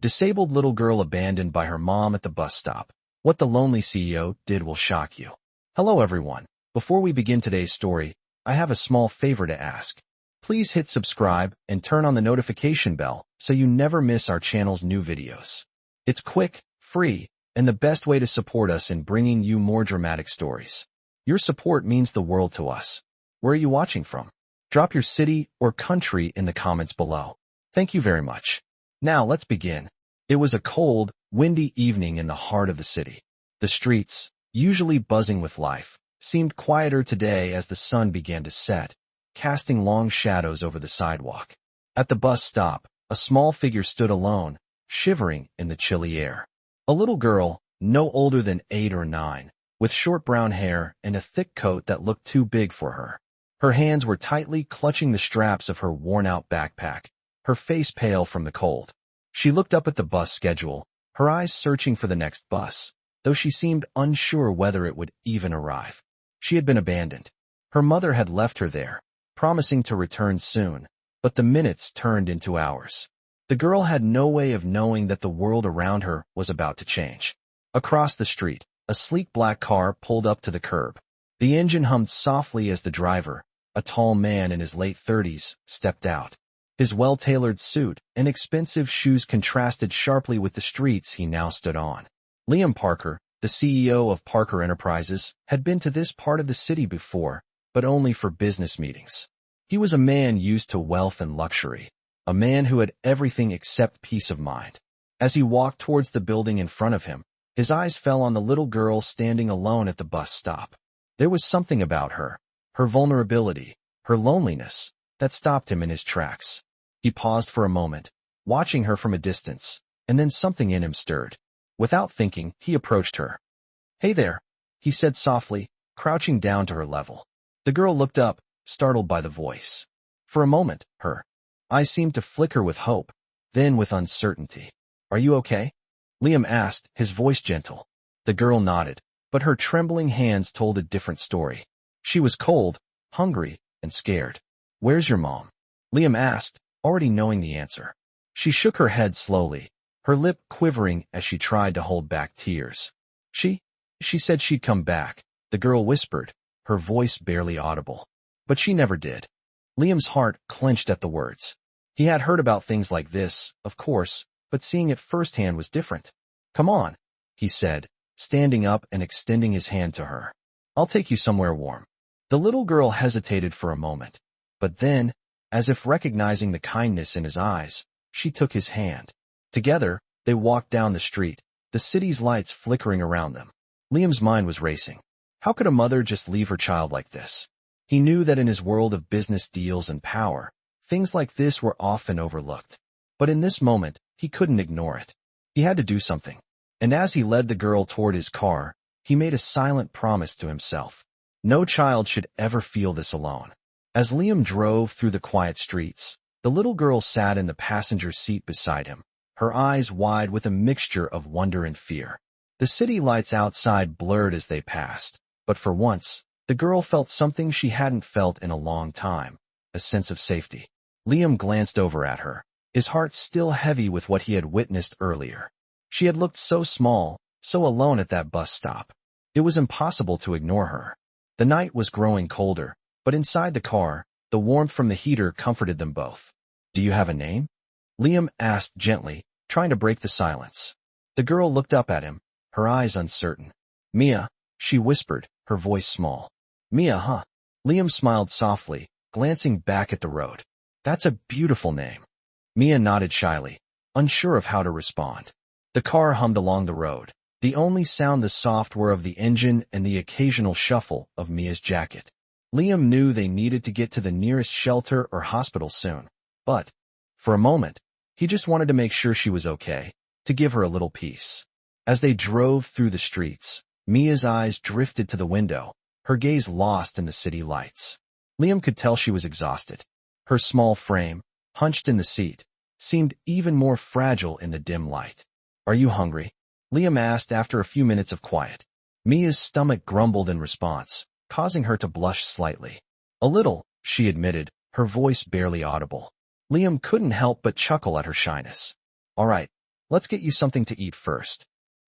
Disabled little girl abandoned by her mom at the bus stop. What the lonely CEO did will shock you. Hello everyone. Before we begin today's story, I have a small favor to ask. Please hit subscribe and turn on the notification bell so you never miss our channel's new videos. It's quick, free, and the best way to support us in bringing you more dramatic stories. Your support means the world to us. Where are you watching from? Drop your city or country in the comments below. Thank you very much. Now let's begin. It was a cold, windy evening in the heart of the city. The streets, usually buzzing with life, seemed quieter today as the sun began to set, casting long shadows over the sidewalk. At the bus stop, a small figure stood alone, shivering in the chilly air. A little girl, no older than 8 or 9, with short brown hair and a thick coat that looked too big for her. Her hands were tightly clutching the straps of her worn-out backpack, her face pale from the cold. She looked up at the bus schedule, her eyes searching for the next bus, though she seemed unsure whether it would even arrive. She had been abandoned. Her mother had left her there, promising to return soon, but the minutes turned into hours. The girl had no way of knowing that the world around her was about to change. Across the street, a sleek black car pulled up to the curb. The engine hummed softly as the driver, a tall man in his late 30s, stepped out. His well-tailored suit and expensive shoes contrasted sharply with the streets he now stood on. Liam Parker, the CEO of Parker Enterprises, had been to this part of the city before, but only for business meetings. He was a man used to wealth and luxury, a man who had everything except peace of mind. As he walked towards the building in front of him, his eyes fell on the little girl standing alone at the bus stop. There was something about her vulnerability, her loneliness, that stopped him in his tracks. He paused for a moment, watching her from a distance, and then something in him stirred. Without thinking, he approached her. "Hey there," he said softly, crouching down to her level. The girl looked up, startled by the voice. For a moment, her eyes seemed to flicker with hope, then with uncertainty. "Are you okay?" Liam asked, his voice gentle. The girl nodded, but her trembling hands told a different story. She was cold, hungry, and scared. "Where's your mom?" Liam asked, already knowing the answer. She shook her head slowly, her lip quivering as she tried to hold back tears. She said she'd come back," the girl whispered, her voice barely audible. "But she never did." Liam's heart clenched at the words. He had heard about things like this, of course, but seeing it firsthand was different. "Come on," he said, standing up and extending his hand to her. "I'll take you somewhere warm." The little girl hesitated for a moment, but then, as if recognizing the kindness in his eyes, she took his hand. Together, they walked down the street, the city's lights flickering around them. Liam's mind was racing. How could a mother just leave her child like this? He knew that in his world of business deals and power, things like this were often overlooked. But in this moment, he couldn't ignore it. He had to do something. And as he led the girl toward his car, he made a silent promise to himself. No child should ever feel this alone. As Liam drove through the quiet streets, the little girl sat in the passenger seat beside him, her eyes wide with a mixture of wonder and fear. The city lights outside blurred as they passed, but for once, the girl felt something she hadn't felt in a long time, a sense of safety. Liam glanced over at her, his heart still heavy with what he had witnessed earlier. She had looked so small, so alone at that bus stop. It was impossible to ignore her. The night was growing colder, but inside the car, the warmth from the heater comforted them both. "Do you have a name?" Liam asked gently, trying to break the silence. The girl looked up at him, her eyes uncertain. "Mia," she whispered, her voice small. "Mia, huh?" Liam smiled softly, glancing back at the road. "That's a beautiful name." Mia nodded shyly, unsure of how to respond. The car hummed along the road, the only sound the soft whir of the engine and the occasional shuffle of Mia's jacket. Liam knew they needed to get to the nearest shelter or hospital soon, but, for a moment, he just wanted to make sure she was okay, to give her a little peace. As they drove through the streets, Mia's eyes drifted to the window, her gaze lost in the city lights. Liam could tell she was exhausted. Her small frame, hunched in the seat, seemed even more fragile in the dim light. "Are you hungry?" Liam asked after a few minutes of quiet. Mia's stomach grumbled in response, causing her to blush slightly. "A little," she admitted, her voice barely audible. Liam couldn't help but chuckle at her shyness. "All right, Let's get you something to eat first.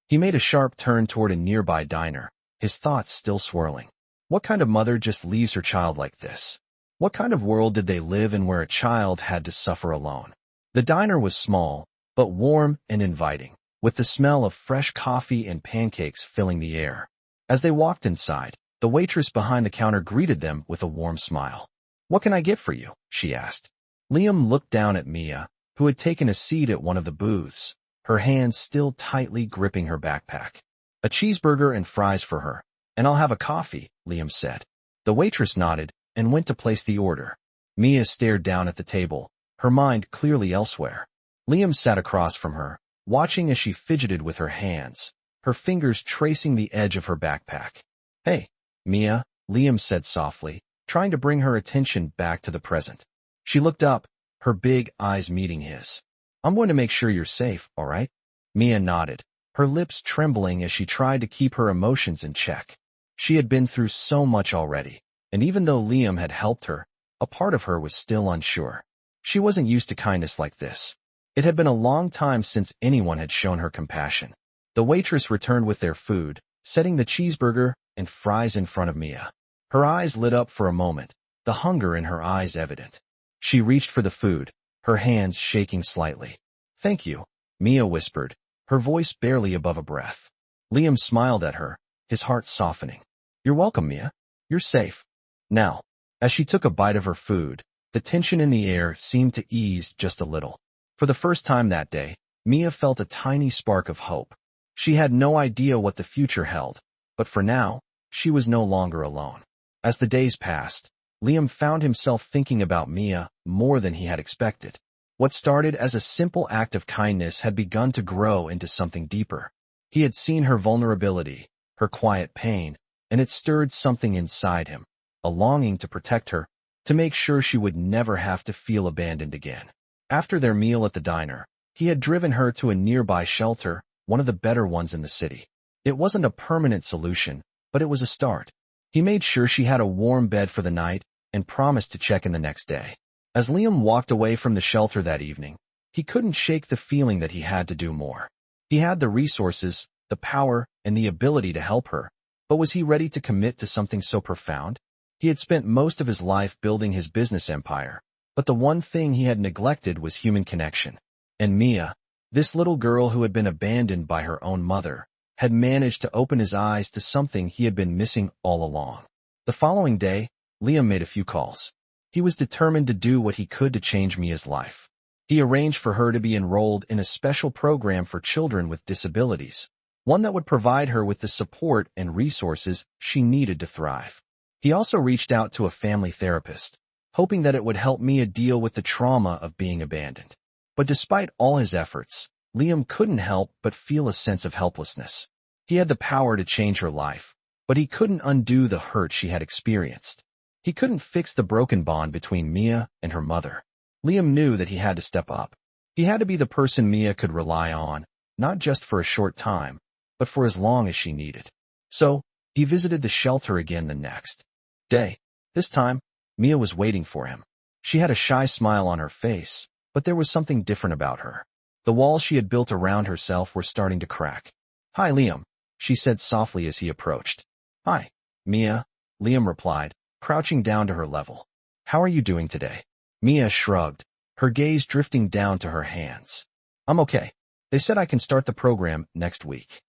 He made a sharp turn toward a nearby diner, his thoughts still swirling. What kind of mother just leaves her child like this? What kind of world did they live in where a child had to suffer alone? The diner was small, but warm and inviting, with the smell of fresh coffee and pancakes filling the air. As they walked inside, the waitress behind the counter greeted them with a warm smile. "What can I get for you?" she asked. Liam looked down at Mia, who had taken a seat at one of the booths, her hands still tightly gripping her backpack. "A cheeseburger and fries for her, and I'll have a coffee," Liam said. The waitress nodded and went to place the order. Mia stared down at the table, her mind clearly elsewhere. Liam sat across from her, watching as she fidgeted with her hands, her fingers tracing the edge of her backpack. "Hey, Mia," Liam said softly, trying to bring her attention back to the present. She looked up, her big eyes meeting his. "I'm going to make sure you're safe, all right?" Mia nodded, her lips trembling as she tried to keep her emotions in check. She had been through so much already, and even though Liam had helped her, a part of her was still unsure. She wasn't used to kindness like this. It had been a long time since anyone had shown her compassion. The waitress returned with their food, setting the cheeseburger and fries in front of Mia. Her eyes lit up for a moment, the hunger in her eyes evident. She reached for the food, her hands shaking slightly. "Thank you," Mia whispered, her voice barely above a breath. Liam smiled at her, his heart softening. "You're welcome, Mia. You're safe." Now, as she took a bite of her food, the tension in the air seemed to ease just a little. For the first time that day, Mia felt a tiny spark of hope. She had no idea what the future held, but for now, she was no longer alone. As the days passed, Liam found himself thinking about Mia more than he had expected. What started as a simple act of kindness had begun to grow into something deeper. He had seen her vulnerability, her quiet pain, and it stirred something inside him, a longing to protect her, to make sure she would never have to feel abandoned again. After their meal at the diner, he had driven her to a nearby shelter, one of the better ones in the city. It wasn't a permanent solution, but it was a start. He made sure she had a warm bed for the night and promised to check in the next day. As Liam walked away from the shelter that evening, he couldn't shake the feeling that he had to do more. He had the resources, the power, and the ability to help her, but was he ready to commit to something so profound? He had spent most of his life building his business empire, but the one thing he had neglected was human connection. And Mia, this little girl who had been abandoned by her own mother, had managed to open his eyes to something he had been missing all along. The following day, Liam made a few calls. He was determined to do what he could to change Mia's life. He arranged for her to be enrolled in a special program for children with disabilities, one that would provide her with the support and resources she needed to thrive. He also reached out to a family therapist, hoping that it would help Mia deal with the trauma of being abandoned. But despite all his efforts, Liam couldn't help but feel a sense of helplessness. He had the power to change her life, but he couldn't undo the hurt she had experienced. He couldn't fix the broken bond between Mia and her mother. Liam knew that he had to step up. He had to be the person Mia could rely on, not just for a short time, but for as long as she needed. So, he visited the shelter again the next day. This time, Mia was waiting for him. She had a shy smile on her face, but there was something different about her. The walls she had built around herself were starting to crack. "Hi, Liam," she said softly as he approached. "Hi, Mia," Liam replied, crouching down to her level. "How are you doing today?" Mia shrugged, her gaze drifting down to her hands. "I'm okay. They said I can start the program next week."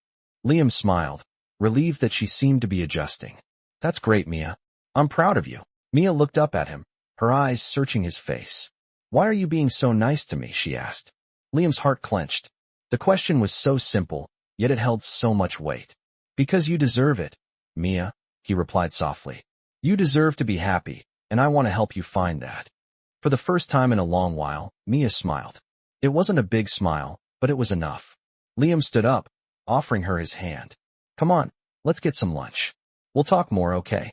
Liam smiled, relieved that she seemed to be adjusting. "That's great, Mia. I'm proud of you." Mia looked up at him, her eyes searching his face. "Why are you being so nice to me?" she asked. Liam's heart clenched. The question was so simple, yet it held so much weight. "Because you deserve it, Mia," he replied softly. "You deserve to be happy, and I want to help you find that." For the first time in a long while, Mia smiled. It wasn't a big smile, but it was enough. Liam stood up, offering her his hand. "Come on, let's get some lunch. We'll talk more, okay?"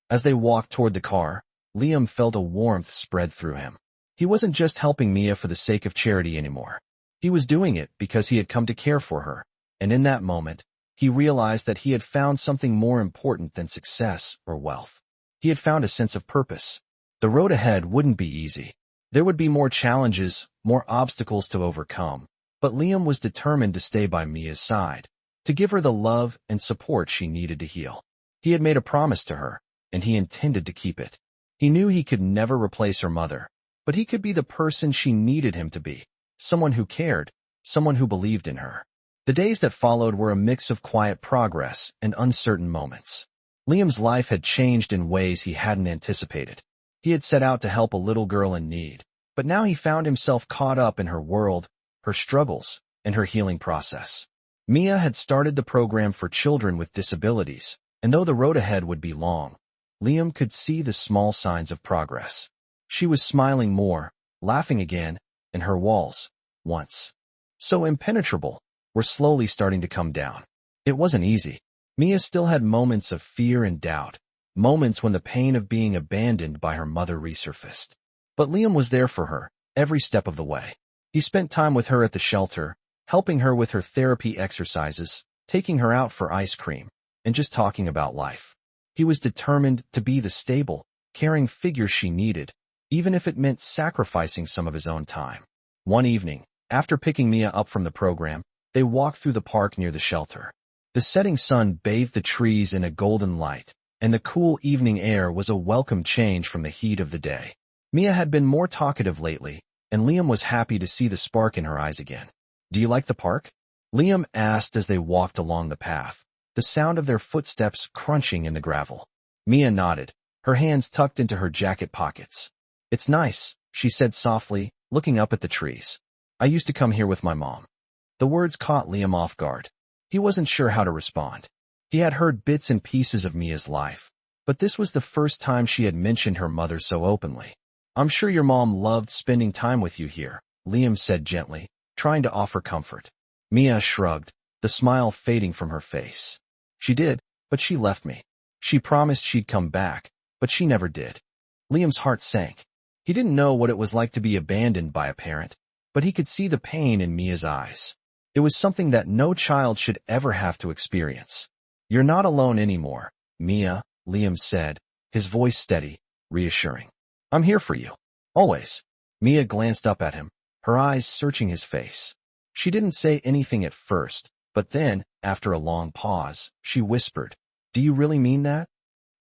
As they walked toward the car, Liam felt a warmth spread through him. He wasn't just helping Mia for the sake of charity anymore. He was doing it because he had come to care for her, and in that moment, he realized that he had found something more important than success or wealth. He had found a sense of purpose. The road ahead wouldn't be easy. There would be more challenges, more obstacles to overcome, But Liam was determined to stay by Mia's side, to give her the love and support she needed to heal. He had made a promise to her, and he intended to keep it. He knew he could never replace her mother, but he could be the person she needed him to be, someone who cared, someone who believed in her. The days that followed were a mix of quiet progress and uncertain moments. Liam's life had changed in ways he hadn't anticipated. He had set out to help a little girl in need, but now he found himself caught up in her world, her struggles, and her healing process. Mia had started the program for children with disabilities, and though the road ahead would be long, Liam could see the small signs of progress. She was smiling more, laughing again, and her walls, once so impenetrable, were slowly starting to come down. It wasn't easy. Mia still had moments of fear and doubt, moments when the pain of being abandoned by her mother resurfaced. But Liam was there for her, every step of the way. He spent time with her at the shelter, helping her with her therapy exercises, taking her out for ice cream, and just talking about life. He was determined to be the stable, caring figure she needed, even if it meant sacrificing some of his own time. One evening, after picking Mia up from the program, they walked through the park near the shelter. The setting sun bathed the trees in a golden light, and the cool evening air was a welcome change from the heat of the day. Mia had been more talkative lately, and Liam was happy to see the spark in her eyes again. "Do you like the park?" Liam asked as they walked along the path, the sound of their footsteps crunching in the gravel. Mia nodded, her hands tucked into her jacket pockets. "It's nice," she said softly, looking up at the trees. "I used to come here with my mom." The words caught Liam off guard. He wasn't sure how to respond. He had heard bits and pieces of Mia's life, but this was the first time she had mentioned her mother so openly. "I'm sure your mom loved spending time with you here," Liam said gently, trying to offer comfort. Mia shrugged, the smile fading from her face. "She did, but she left me. She promised she'd come back, but she never did." Liam's heart sank. He didn't know what it was like to be abandoned by a parent, but he could see the pain in Mia's eyes. It was something that no child should ever have to experience. "You're not alone anymore, Mia," Liam said, his voice steady, reassuring. "I'm here for you. Always." Mia glanced up at him, her eyes searching his face. She didn't say anything at first, but then, after a long pause, she whispered, "Do you really mean that?"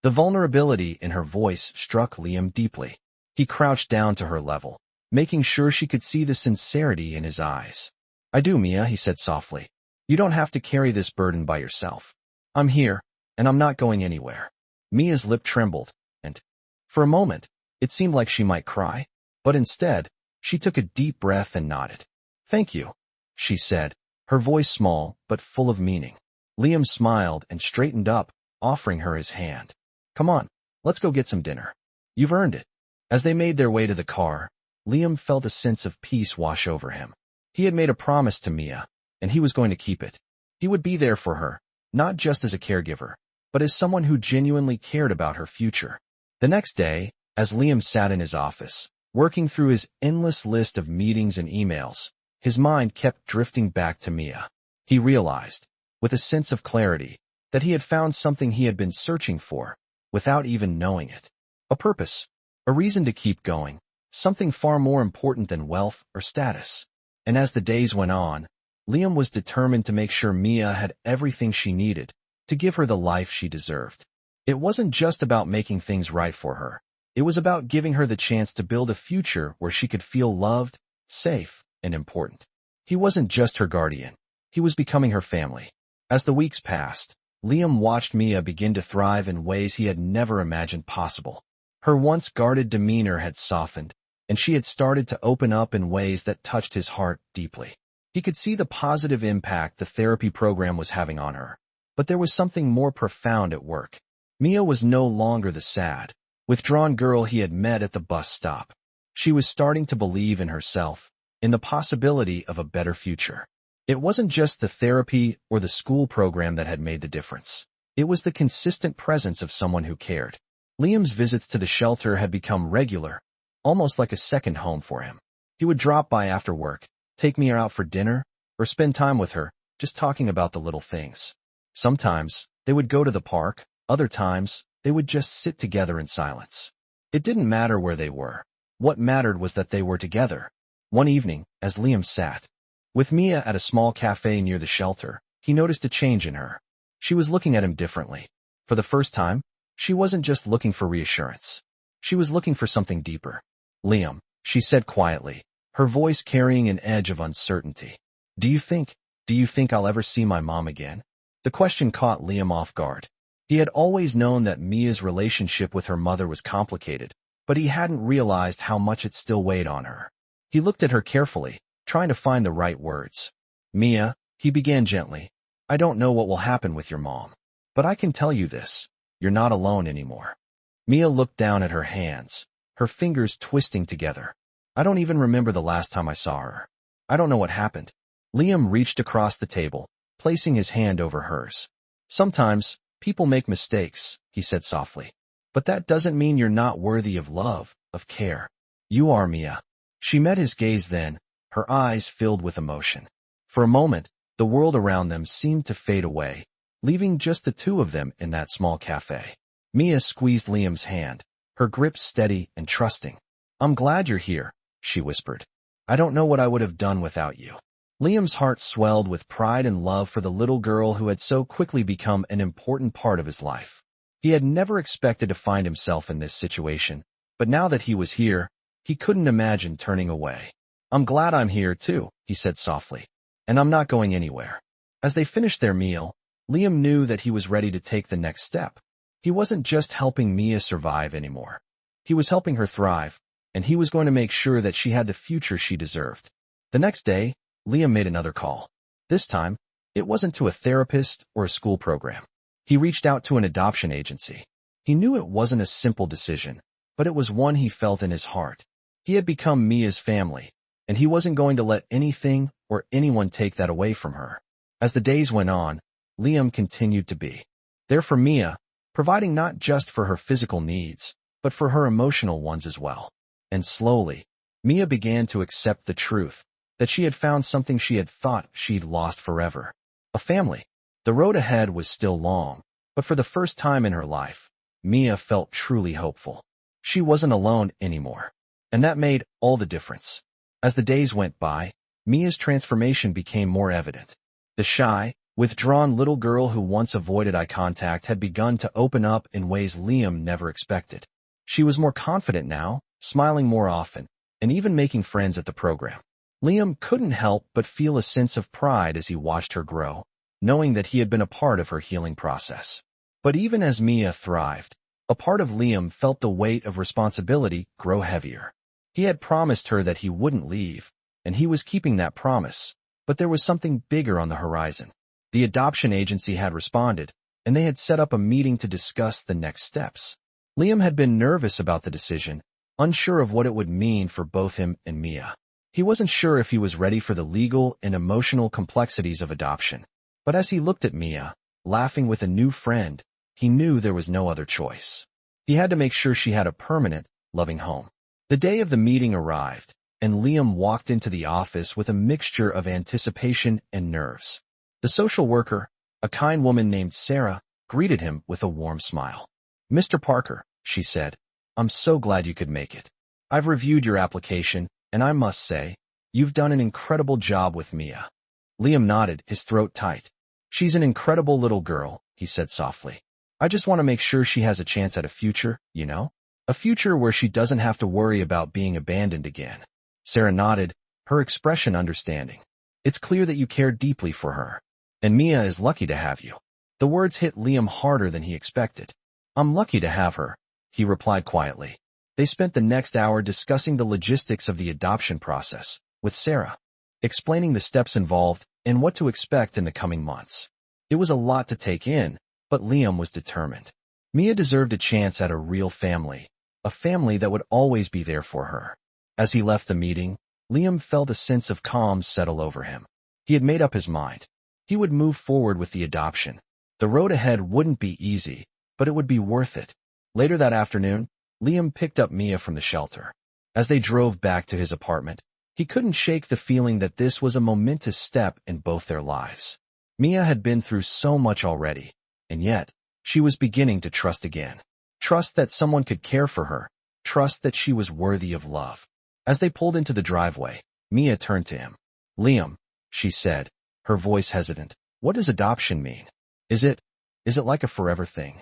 The vulnerability in her voice struck Liam deeply. He crouched down to her level, making sure she could see the sincerity in his eyes. "I do, Mia," he said softly. "You don't have to carry this burden by yourself. I'm here, and I'm not going anywhere." Mia's lip trembled, and, for a moment, it seemed like she might cry, but instead, she took a deep breath and nodded. "Thank you," she said, her voice small but full of meaning. Liam smiled and straightened up, offering her his hand. "Come on, let's go get some dinner. You've earned it." As they made their way to the car, Liam felt a sense of peace wash over him. He had made a promise to Mia, and he was going to keep it. He would be there for her, not just as a caregiver, but as someone who genuinely cared about her future. The next day, as Liam sat in his office, working through his endless list of meetings and emails, his mind kept drifting back to Mia. He realized, with a sense of clarity, that he had found something he had been searching for, without even knowing it. A purpose, a reason to keep going, something far more important than wealth or status. And as the days went on, Liam was determined to make sure Mia had everything she needed to give her the life she deserved. It wasn't just about making things right for her. It was about giving her the chance to build a future where she could feel loved, safe, and important. He wasn't just her guardian. He was becoming her family. As the weeks passed, Liam watched Mia begin to thrive in ways he had never imagined possible. Her once guarded demeanor had softened, and she had started to open up in ways that touched his heart deeply. He could see the positive impact the therapy program was having on her. But there was something more profound at work. Mia was no longer the sad, withdrawn girl he had met at the bus stop. She was starting to believe in herself, in the possibility of a better future. It wasn't just the therapy or the school program that had made the difference. It was the consistent presence of someone who cared. Liam's visits to the shelter had become regular, almost like a second home for him. He would drop by after work, take Mia out for dinner, or spend time with her, just talking about the little things. Sometimes, they would go to the park, other times, they would just sit together in silence. It didn't matter where they were. What mattered was that they were together. One evening, as Liam sat With Mia at a small cafe near the shelter, he noticed a change in her. She was looking at him differently. For the first time, she wasn't just looking for reassurance. She was looking for something deeper. "Liam," she said quietly, her voice carrying an edge of uncertainty. Do you think I'll ever see my mom again?" The question caught Liam off guard. He had always known that Mia's relationship with her mother was complicated, but he hadn't realized how much it still weighed on her. He looked at her carefully, trying to find the right words. "Mia," he began gently, "I don't know what will happen with your mom, but I can tell you this, you're not alone anymore." Mia looked down at her hands, her fingers twisting together. "I don't even remember the last time I saw her. I don't know what happened." Liam reached across the table, placing his hand over hers. "Sometimes, people make mistakes," he said softly. "But that doesn't mean you're not worthy of love, of care. You are, Mia." She met his gaze then, her eyes filled with emotion. For a moment, the world around them seemed to fade away, leaving just the two of them in that small cafe. Mia squeezed Liam's hand, her grip steady and trusting. "I'm glad you're here," she whispered. "I don't know what I would have done without you." Liam's heart swelled with pride and love for the little girl who had so quickly become an important part of his life. He had never expected to find himself in this situation, but now that he was here, he couldn't imagine turning away. "I'm glad I'm here too," he said softly, "and I'm not going anywhere." As they finished their meal, Liam knew that he was ready to take the next step. He wasn't just helping Mia survive anymore. He was helping her thrive, and he was going to make sure that she had the future she deserved. The next day, Liam made another call. This time, it wasn't to a therapist or a school program. He reached out to an adoption agency. He knew it wasn't a simple decision, but it was one he felt in his heart. He had become Mia's family, and he wasn't going to let anything or anyone take that away from her. As the days went on, Liam continued to be there for Mia, providing not just for her physical needs, but for her emotional ones as well. And slowly, Mia began to accept the truth that she had found something she had thought she'd lost forever. A family. The road ahead was still long, but for the first time in her life, Mia felt truly hopeful. She wasn't alone anymore, and that made all the difference. As the days went by, Mia's transformation became more evident. The shy, withdrawn little girl who once avoided eye contact had begun to open up in ways Liam never expected. She was more confident now, smiling more often, and even making friends at the program. Liam couldn't help but feel a sense of pride as he watched her grow, knowing that he had been a part of her healing process. But even as Mia thrived, a part of Liam felt the weight of responsibility grow heavier. He had promised her that he wouldn't leave, and he was keeping that promise, but there was something bigger on the horizon. The adoption agency had responded, and they had set up a meeting to discuss the next steps. Liam had been nervous about the decision, unsure of what it would mean for both him and Mia. He wasn't sure if he was ready for the legal and emotional complexities of adoption. But as he looked at Mia, laughing with a new friend, he knew there was no other choice. He had to make sure she had a permanent, loving home. The day of the meeting arrived, and Liam walked into the office with a mixture of anticipation and nerves. The social worker, a kind woman named Sarah, greeted him with a warm smile. "Mr. Parker," she said, "I'm so glad you could make it. I've reviewed your application, and I must say, you've done an incredible job with Mia." Liam nodded, his throat tight. "She's an incredible little girl," he said softly. "I just want to make sure she has a chance at a future, you know? A future where she doesn't have to worry about being abandoned again." Sarah nodded, her expression understanding. "It's clear that you care deeply for her, and Mia is lucky to have you." The words hit Liam harder than he expected. "I'm lucky to have her," he replied quietly. They spent the next hour discussing the logistics of the adoption process, with Sarah, explaining the steps involved and what to expect in the coming months. It was a lot to take in, but Liam was determined. Mia deserved a chance at a real family, a family that would always be there for her. As he left the meeting, Liam felt a sense of calm settle over him. He had made up his mind. He would move forward with the adoption. The road ahead wouldn't be easy, but it would be worth it. Later that afternoon, Liam picked up Mia from the shelter. As they drove back to his apartment, he couldn't shake the feeling that this was a momentous step in both their lives. Mia had been through so much already, and yet, she was beginning to trust again. Trust that someone could care for her. Trust that she was worthy of love. As they pulled into the driveway, Mia turned to him. "Liam," she said, her voice hesitant. What does adoption mean? Is it like a forever thing?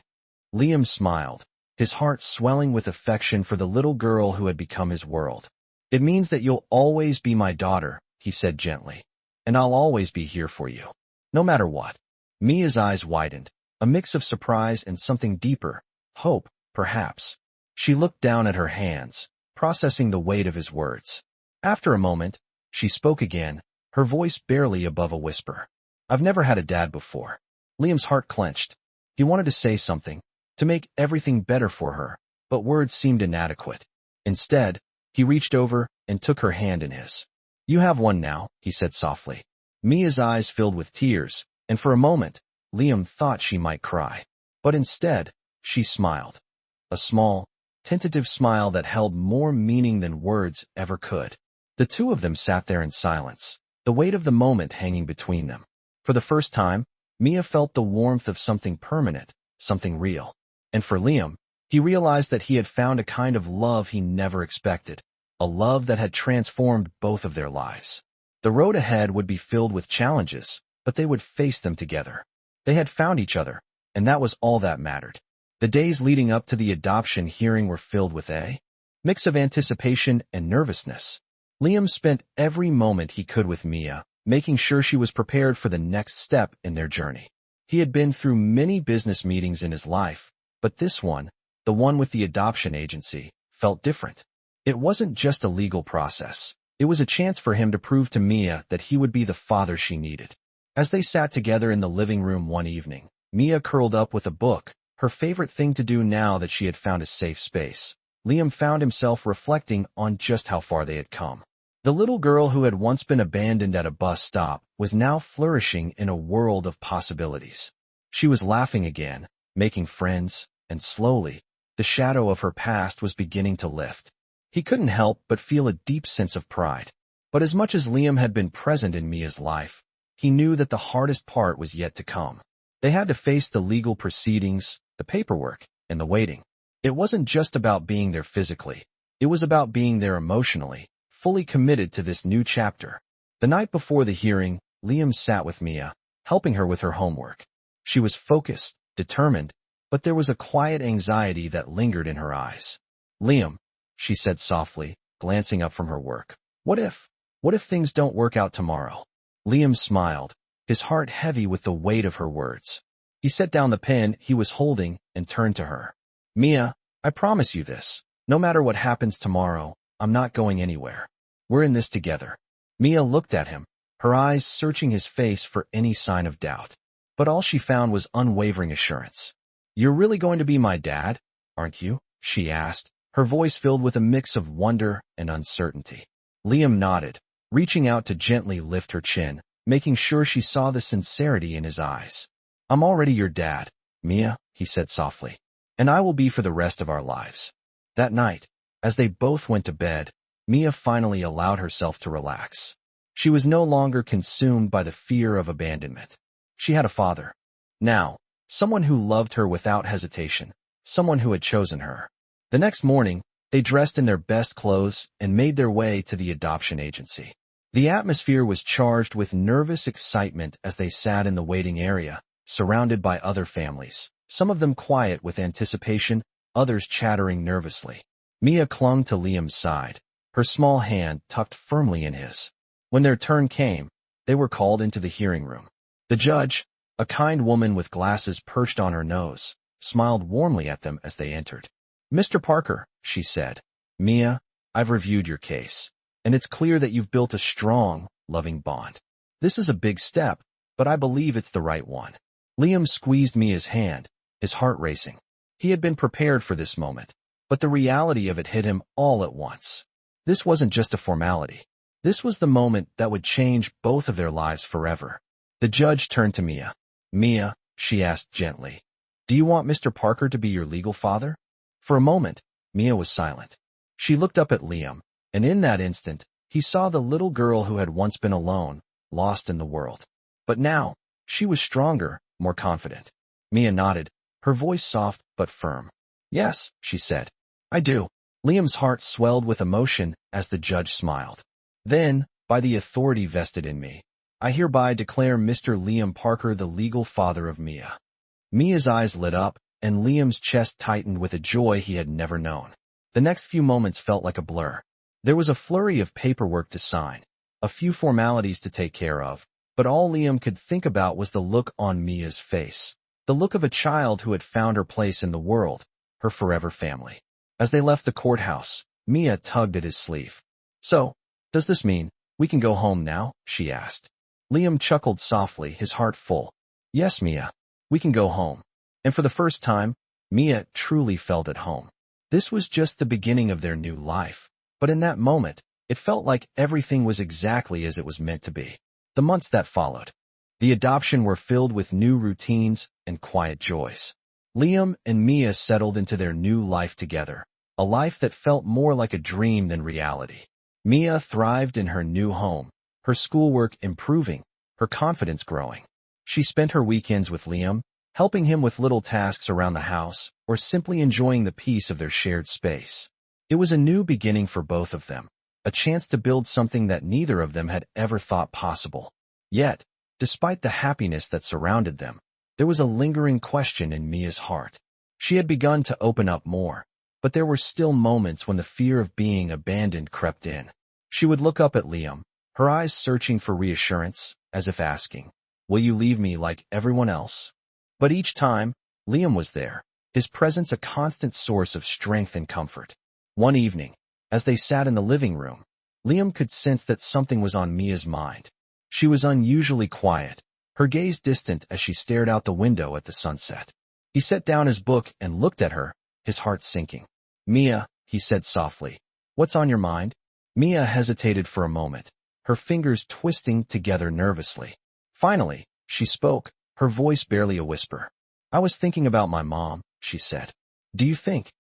Liam smiled, his heart swelling with affection for the little girl who had become his world. It means that you'll always be my daughter, he said gently. And I'll always be here for you. No matter what. Mia's eyes widened, a mix of surprise and something deeper, hope, perhaps. She looked down at her hands, processing the weight of his words. After a moment, she spoke again, her voice barely above a whisper. I've never had a dad before. Liam's heart clenched. He wanted to say something, to make everything better for her, but words seemed inadequate. Instead, he reached over and took her hand in his. You have one now, he said softly. Mia's eyes filled with tears, and for a moment, Liam thought she might cry. But instead, she smiled. A small, tentative smile that held more meaning than words ever could. The two of them sat there in silence, the weight of the moment hanging between them. For the first time, Mia felt the warmth of something permanent, something real. And for Liam, he realized that he had found a kind of love he never expected, a love that had transformed both of their lives. The road ahead would be filled with challenges, but they would face them together. They had found each other, and that was all that mattered. The days leading up to the adoption hearing were filled with a mix of anticipation and nervousness. Liam spent every moment he could with Mia, making sure she was prepared for the next step in their journey. He had been through many business meetings in his life, but this one, the one with the adoption agency, felt different. It wasn't just a legal process. It was a chance for him to prove to Mia that he would be the father she needed. As they sat together in the living room one evening, Mia curled up with a book, her favorite thing to do now that she had found a safe space. Liam found himself reflecting on just how far they had come. The little girl who had once been abandoned at a bus stop was now flourishing in a world of possibilities. She was laughing again, making friends, and slowly, the shadow of her past was beginning to lift. He couldn't help but feel a deep sense of pride. But as much as Liam had been present in Mia's life, he knew that the hardest part was yet to come. They had to face the legal proceedings, the paperwork, and the waiting. It wasn't just about being there physically. It was about being there emotionally, fully committed to this new chapter. The night before the hearing, Liam sat with Mia, helping her with her homework. She was focused, determined, but there was a quiet anxiety that lingered in her eyes. Liam, she said softly, glancing up from her work. What if things don't work out tomorrow? Liam smiled, his heart heavy with the weight of her words. He set down the pen he was holding and turned to her. Mia, I promise you this. No matter what happens tomorrow, I'm not going anywhere. We're in this together. Mia looked at him, her eyes searching his face for any sign of doubt. But all she found was unwavering assurance. You're really going to be my dad, aren't you? She asked, her voice filled with a mix of wonder and uncertainty. Liam nodded, reaching out to gently lift her chin, making sure she saw the sincerity in his eyes. I'm already your dad, Mia, he said softly, and I will be for the rest of our lives. That night, as they both went to bed, Mia finally allowed herself to relax. She was no longer consumed by the fear of abandonment. She had a father. Now, someone who loved her without hesitation, someone who had chosen her. The next morning, they dressed in their best clothes and made their way to the adoption agency. The atmosphere was charged with nervous excitement as they sat in the waiting area, surrounded by other families, some of them quiet with anticipation, others chattering nervously. Mia clung to Liam's side, her small hand tucked firmly in his. When their turn came, they were called into the hearing room. The judge, a kind woman with glasses perched on her nose, smiled warmly at them as they entered. Mr. Parker, she said, Mia, I've reviewed your case, and it's clear that you've built a strong, loving bond. This is a big step, but I believe it's the right one. Liam squeezed Mia's hand, his heart racing. He had been prepared for this moment, but the reality of it hit him all at once. This wasn't just a formality. This was the moment that would change both of their lives forever. The judge turned to Mia. Mia, she asked gently, do you want Mr. Parker to be your legal father? For a moment, Mia was silent. She looked up at Liam, and in that instant, he saw the little girl who had once been alone, lost in the world. But now, she was stronger, more confident. Mia nodded, her voice soft but firm. Yes, she said. I do. Liam's heart swelled with emotion as the judge smiled. Then, by the authority vested in me, I hereby declare Mr. Liam Parker the legal father of Mia. Mia's eyes lit up, and Liam's chest tightened with a joy he had never known. The next few moments felt like a blur. There was a flurry of paperwork to sign, a few formalities to take care of, but all Liam could think about was the look on Mia's face, the look of a child who had found her place in the world, her forever family. As they left the courthouse, Mia tugged at his sleeve. "So, does this mean we can go home now?" she asked. Liam chuckled softly, his heart full. "Yes, Mia, we can go home." And for the first time, Mia truly felt at home. This was just the beginning of their new life. But in that moment, it felt like everything was exactly as it was meant to be. The months that followed, the adoption were filled with new routines and quiet joys. Liam and Mia settled into their new life together, a life that felt more like a dream than reality. Mia thrived in her new home, her schoolwork improving, her confidence growing. She spent her weekends with Liam, helping him with little tasks around the house, or simply enjoying the peace of their shared space. It was a new beginning for both of them, a chance to build something that neither of them had ever thought possible. Yet, despite the happiness that surrounded them, there was a lingering question in Mia's heart. She had begun to open up more, but there were still moments when the fear of being abandoned crept in. She would look up at Liam, her eyes searching for reassurance, as if asking, "Will you leave me like everyone else?" But each time, Liam was there, his presence a constant source of strength and comfort. One evening, as they sat in the living room, Liam could sense that something was on Mia's mind. She was unusually quiet, her gaze distant as she stared out the window at the sunset. He set down his book and looked at her, his heart sinking. "Mia," he said softly, "what's on your mind?" Mia hesitated for a moment, her fingers twisting together nervously. Finally, she spoke, her voice barely a whisper. "I was thinking about my mom," she said. Do you think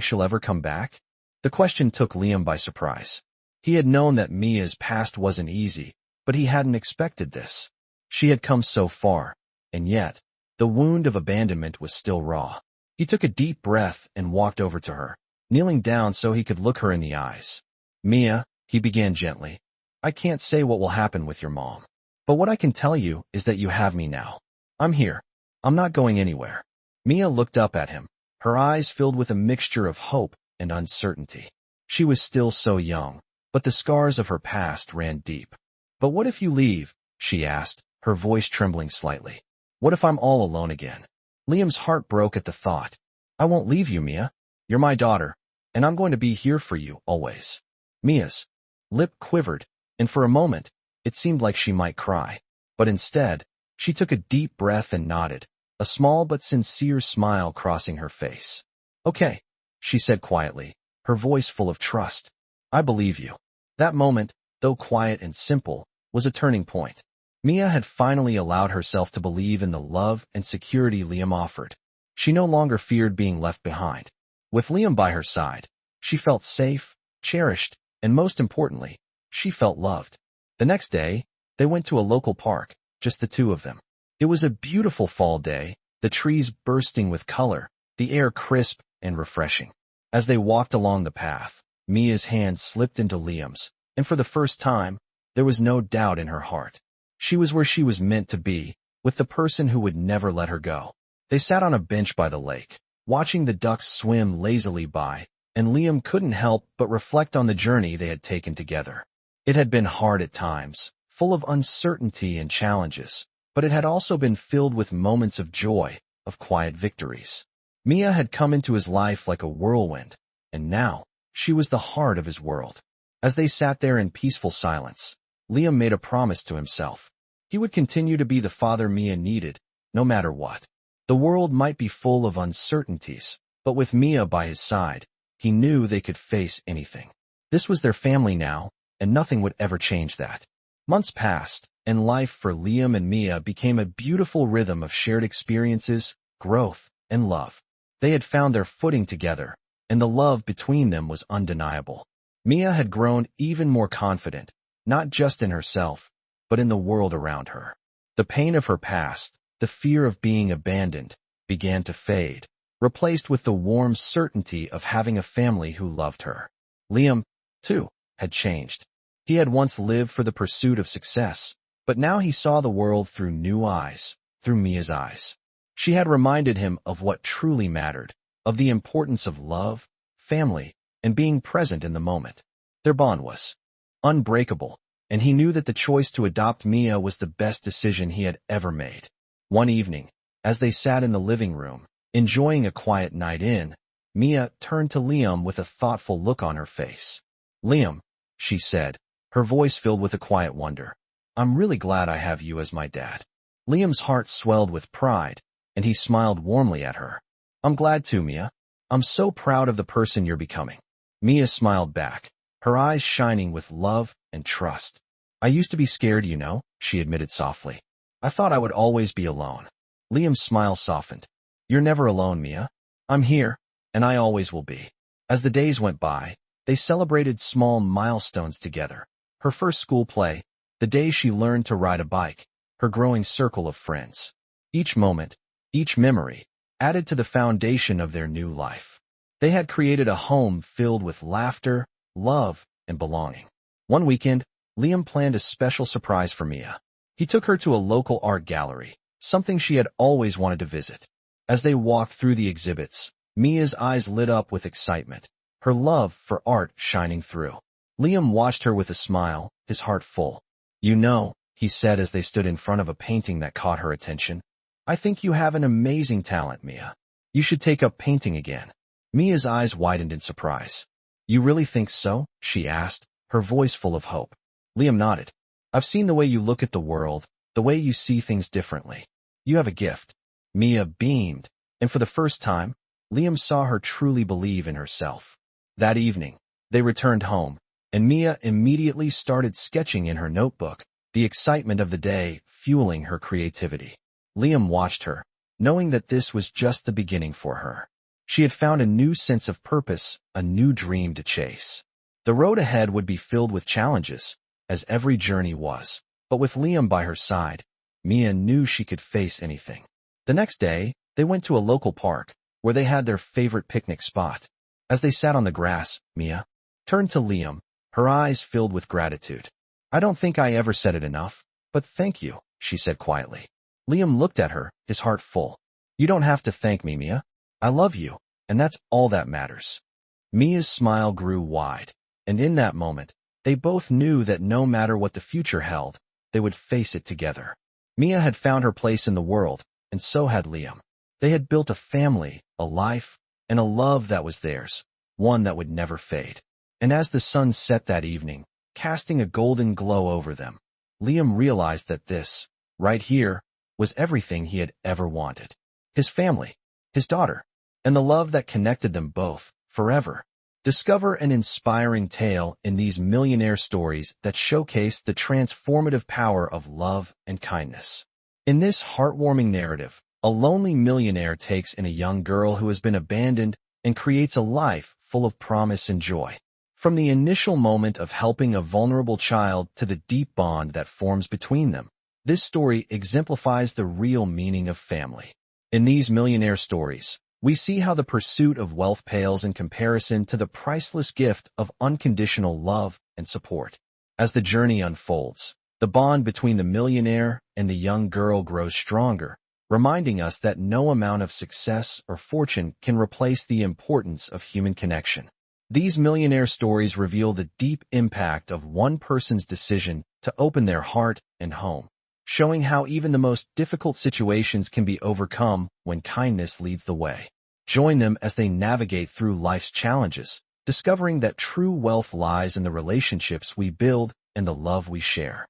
she'll ever come back?" The question took Liam by surprise. He had known that Mia's past wasn't easy, but he hadn't expected this. She had come so far, and yet, the wound of abandonment was still raw. He took a deep breath and walked over to her, kneeling down so he could look her in the eyes. "Mia," he began gently, "I can't say what will happen with your mom. But what I can tell you is that you have me now. I'm here. I'm not going anywhere." Mia looked up at him, her eyes filled with a mixture of hope and uncertainty. She was still so young, but the scars of her past ran deep. "But what if you leave?" she asked, her voice trembling slightly. "What if I'm all alone again?" Liam's heart broke at the thought. "I won't leave you, Mia. You're my daughter, and I'm going to be here for you, always." Mia's lip quivered, and for a moment, it seemed like she might cry. But instead, she took a deep breath and nodded, a small but sincere smile crossing her face. "Okay," she said quietly, her voice full of trust. "I believe you." That moment, though quiet and simple, was a turning point. Mia had finally allowed herself to believe in the love and security Liam offered. She no longer feared being left behind. With Liam by her side, she felt safe, cherished, and most importantly, she felt loved. The next day, they went to a local park, just the two of them. It was a beautiful fall day, the trees bursting with color, the air crisp and refreshing. As they walked along the path, Mia's hand slipped into Liam's, and for the first time, there was no doubt in her heart. She was where she was meant to be, with the person who would never let her go. They sat on a bench by the lake, watching the ducks swim lazily by, and Liam couldn't help but reflect on the journey they had taken together. It had been hard at times, full of uncertainty and challenges, but it had also been filled with moments of joy, of quiet victories. Mia had come into his life like a whirlwind, and now, she was the heart of his world. As they sat there in peaceful silence, Liam made a promise to himself. He would continue to be the father Mia needed, no matter what. The world might be full of uncertainties, but with Mia by his side, he knew they could face anything. This was their family now, and nothing would ever change that. Months passed, and life for Liam and Mia became a beautiful rhythm of shared experiences, growth, and love. They had found their footing together, and the love between them was undeniable. Mia had grown even more confident, not just in herself, but in the world around her. The pain of her past, the fear of being abandoned, began to fade, replaced with the warm certainty of having a family who loved her. Liam, too, had changed. He had once lived for the pursuit of success, But now he saw the world through new eyes, through Mia's eyes. She had reminded him of what truly mattered, of the importance of love, family, and being present in the moment. Their bond was unbreakable, and he knew that the choice to adopt Mia was the best decision he had ever made. One evening, as they sat in the living room, enjoying a quiet night in, Mia turned to Liam with a thoughtful look on her face. "Liam," she said, her voice filled with a quiet wonder, "I'm really glad I have you as my dad." Liam's heart swelled with pride, and he smiled warmly at her. "I'm glad too, Mia. I'm so proud of the person you're becoming." Mia smiled back, her eyes shining with love and trust. "I used to be scared, she admitted softly. "I thought I would always be alone." Liam's smile softened. "You're never alone, Mia. I'm here, and I always will be." As the days went by, they celebrated small milestones together. Her first school play, the day she learned to ride a bike, her growing circle of friends. Each moment, each memory, added to the foundation of their new life. They had created a home filled with laughter, love, and belonging. One weekend, Liam planned a special surprise for Mia. He took her to a local art gallery, something she had always wanted to visit. As they walked through the exhibits, Mia's eyes lit up with excitement, her love for art shining through. Liam watched her with a smile, his heart full. He said as they stood in front of a painting that caught her attention, "I think you have an amazing talent, Mia. You should take up painting again." Mia's eyes widened in surprise. "You really think so?" she asked, her voice full of hope. Liam nodded. "I've seen the way you look at the world, the way you see things differently. You have a gift." Mia beamed, and for the first time, Liam saw her truly believe in herself. That evening, they returned home, and Mia immediately started sketching in her notebook, the excitement of the day fueling her creativity. Liam watched her, knowing that this was just the beginning for her. She had found a new sense of purpose, a new dream to chase. The road ahead would be filled with challenges, as every journey was, but with Liam by her side, Mia knew she could face anything. The next day, they went to a local park, where they had their favorite picnic spot. As they sat on the grass, Mia turned to Liam, her eyes filled with gratitude. "I don't think I ever said it enough, but thank you," she said quietly. Liam looked at her, his heart full. "You don't have to thank me, Mia. I love you, and that's all that matters." Mia's smile grew wide, and in that moment, they both knew that no matter what the future held, they would face it together. Mia had found her place in the world, and so had Liam. They had built a family, a life, and a love that was theirs, one that would never fade. And as the sun set that evening, casting a golden glow over them, Liam realized that this, right here, was everything he had ever wanted. His family, his daughter, and the love that connected them both, forever. Discover an inspiring tale in these millionaire stories that showcase the transformative power of love and kindness. In this heartwarming narrative, a lonely millionaire takes in a young girl who has been abandoned and creates a life full of promise and joy. From the initial moment of helping a vulnerable child to the deep bond that forms between them, this story exemplifies the real meaning of family. In these millionaire stories, we see how the pursuit of wealth pales in comparison to the priceless gift of unconditional love and support. As the journey unfolds, the bond between the millionaire and the young girl grows stronger, reminding us that no amount of success or fortune can replace the importance of human connection. These millionaire stories reveal the deep impact of one person's decision to open their heart and home, showing how even the most difficult situations can be overcome when kindness leads the way. Join them as they navigate through life's challenges, discovering that true wealth lies in the relationships we build and the love we share.